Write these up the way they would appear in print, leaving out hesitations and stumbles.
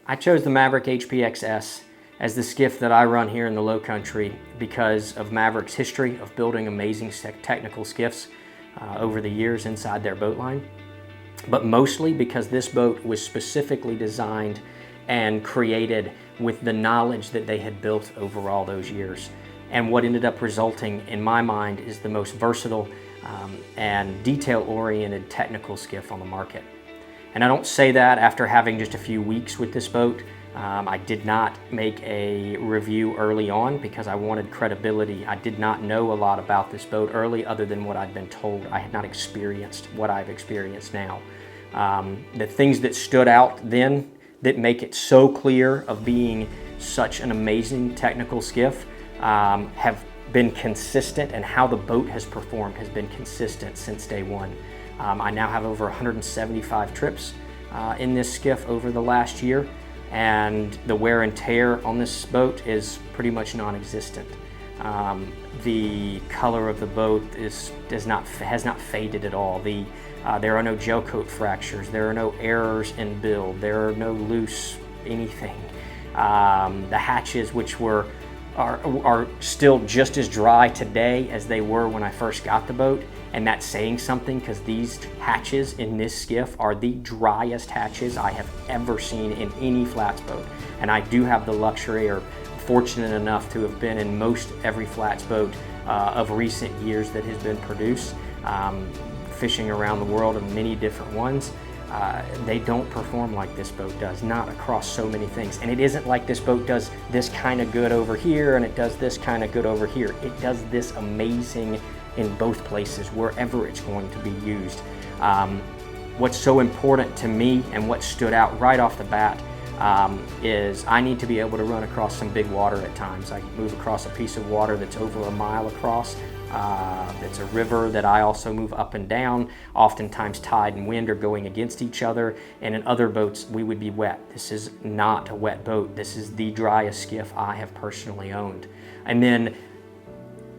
I chose the Maverick HPX-S as the skiff that I run here in the Low Country because of Maverick's history of building amazing technical skiffs over the years inside their boat line, but mostly because this boat was specifically designed and created with the knowledge that they had built over all those years. And what ended up resulting, in my mind, is the most versatile and detail-oriented technical skiff on the market. And I don't say that after having just a few weeks with this boat. I did not make a review early on because I wanted credibility. I did not know a lot about this boat early other than what I'd been told. I had not experienced what I've experienced now. The things that stood out then that make it so clear of being such an amazing technical skiff have been consistent, and how the boat has performed has been consistent since day one. I now have over 175 trips in this skiff over the last year, and the wear and tear on this boat is pretty much non-existent. The color of the boat has not faded at all. There are no gel coat fractures, there are no errors in build, there are no loose anything. The hatches, which are still just as dry today as they were when I first got the boat, and that's saying something because these hatches in this skiff are the driest hatches I have ever seen in any flats boat. And I do have the luxury, or fortunate enough to have been in most every flats boat of recent years that has been produced, fishing around the world in many different ones. They don't perform like this boat does, not across so many things. And it isn't like this boat does this kind of good over here and it does this kind of good over here. It does this amazing in both places, wherever it's going to be used. What's so important to me and what stood out right off the bat is I need to be able to run across some big water at times. I move across a piece of water that's over a mile across. It's a river that I also move up and down. Oftentimes tide and wind are going against each other, and in other boats we would be wet. This is not a wet boat. This is the driest skiff I have personally owned. And then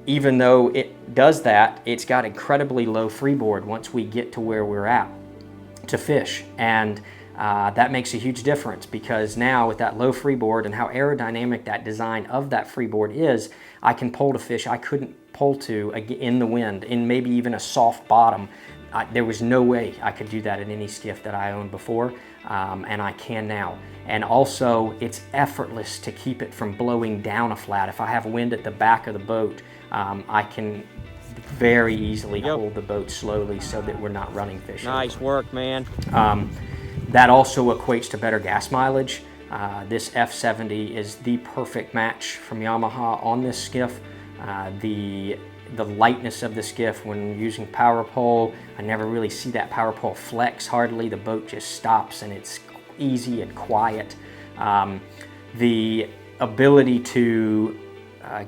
even though it does that, it's got incredibly low freeboard once we get to where we're at to fish. And that makes a huge difference, because now with that low freeboard and how aerodynamic that design of that freeboard is, I can pull to fish I couldn't pull to in the wind, in maybe even a soft bottom. There was no way I could do that in any skiff that I owned before, and I can now. And also, it's effortless to keep it from blowing down a flat. If I have wind at the back of the boat, I can very easily hold the boat slowly so that we're not running fish. Nice work, man. That also equates to better gas mileage. This F70 is the perfect match from Yamaha on this skiff. The lightness of the skiff when using power pole, I never really see that power pole flex hardly. The boat just stops and it's easy and quiet. The ability to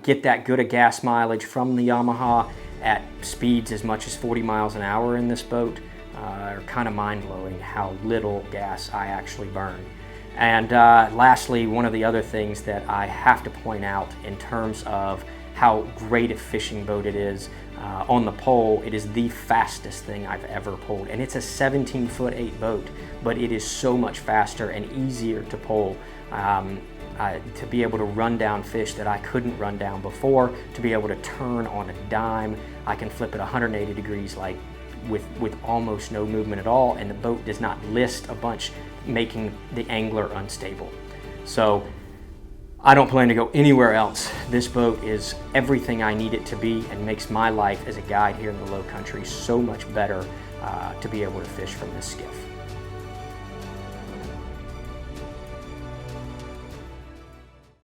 get that good a gas mileage from the Yamaha at speeds as much as 40 miles an hour in this boat are kind of mind-blowing how little gas I actually burn. And lastly, one of the other things that I have to point out in terms of how great a fishing boat it is, on the pole, it is the fastest thing I've ever pulled. And it's a 17'8" boat, but it is so much faster and easier to pull. To be able to run down fish that I couldn't run down before, to be able to turn on a dime. I can flip it 180 degrees like with almost no movement at all, and the boat does not list a bunch, making the angler unstable. So I don't plan to go anywhere else. This boat is everything I need it to be and makes my life as a guide here in the Low Country so much better to be able to fish from this skiff.